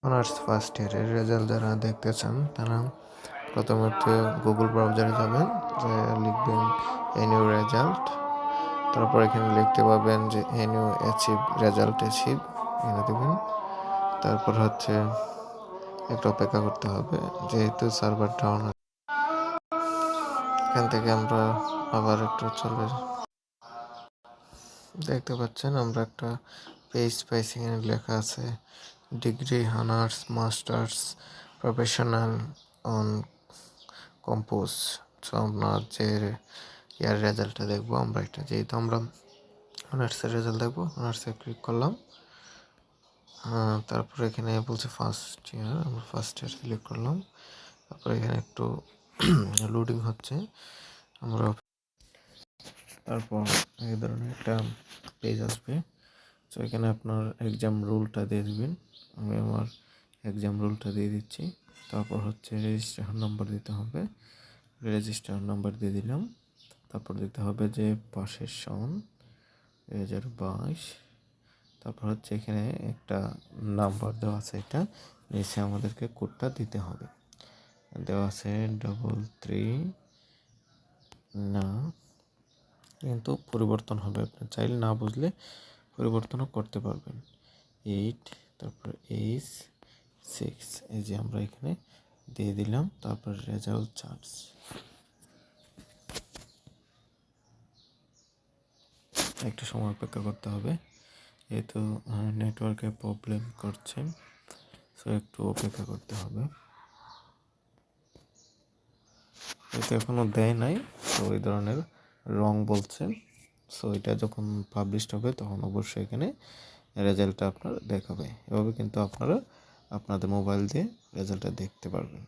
Honours first ইয়ারের result যারা দেখতে চান তারা প্রথমত গুগল ব্রাউজারে যাবেন, যে লিখবেন এনইউ রেজাল্ট। তারপর এখানে লিখতে পাবেন যে এনইউ অ্যাচিভ রেজাল্ট অ্যাচিভ, এখানে দেবেন। তারপর একটু অপেক্ষা করতে হবে, যেহেতু সার্ভার ডাউন। এখান থেকে আমরা আবার একটু চলে দেখতে পাচ্ছেন আমরা একটা পেজ পাইছি, এখানে লেখা আছে degree honours masters professional on compose. So আমরা যে ইয়ার রেজাল্টটা দেখবো, আমরা এটা যেহেতু আমরা অনার্সের রেজাল্ট দেখবো, অনার্সে ক্লিক করলাম। তারপরে এখানে বলছে ফার্স্ট ইয়ার, আমরা ফার্স্ট ইয়ার সিলেক্ট করলাম। তারপরে এখানে একটু লোডিং হচ্ছে, আমরা তারপর এই ধরনের একটা পেজ আসবে। তো এখানে আপনার এক্সাম রুলটা দিয়ে দিবেন। আমি আমার এক্সাম রুলটা দিয়ে দিচ্ছি। তারপর রেজিস্ট্রেশন নাম্বার দিতে হবে, রেজিস্ট্রেশন নাম্বার দিয়ে দিলাম। তারপর দিতে হবে যে পাশের সন 2022। তারপর এখানে একটা নাম্বার দেওয়া আছে, এটা নিচে আমাদেরকে কোডটা দিতে হবে। দেওয়া আছে 33 না, কিন্তু পরিবর্তন হবে, আপনি চাইলে না বুঝলে পরিবর্তনও করতে পারবেন। 8 তারপর H6, এই যে আমরা এখানে দিয়ে দিলাম। তারপর রেজাল্ট চার্জ, একটা সময় অপেক্ষা করতে হবে, যেহেতু নেটওয়ার্কে প্রবলেম করছে, সো একটু অপেক্ষা করতে হবে। এটা এখনো দেয় নাই, তো ওই ধরনের রং বলছে। সো এটা যখন পাবলিশড হবে তখন অবশ্যই এখানে রেজাল্টটা আপনার দেখাবে। এভাবে কিন্তু আপনারা আপনাদের মোবাইল দিয়ে রেজাল্টটা দেখতে পারবেন।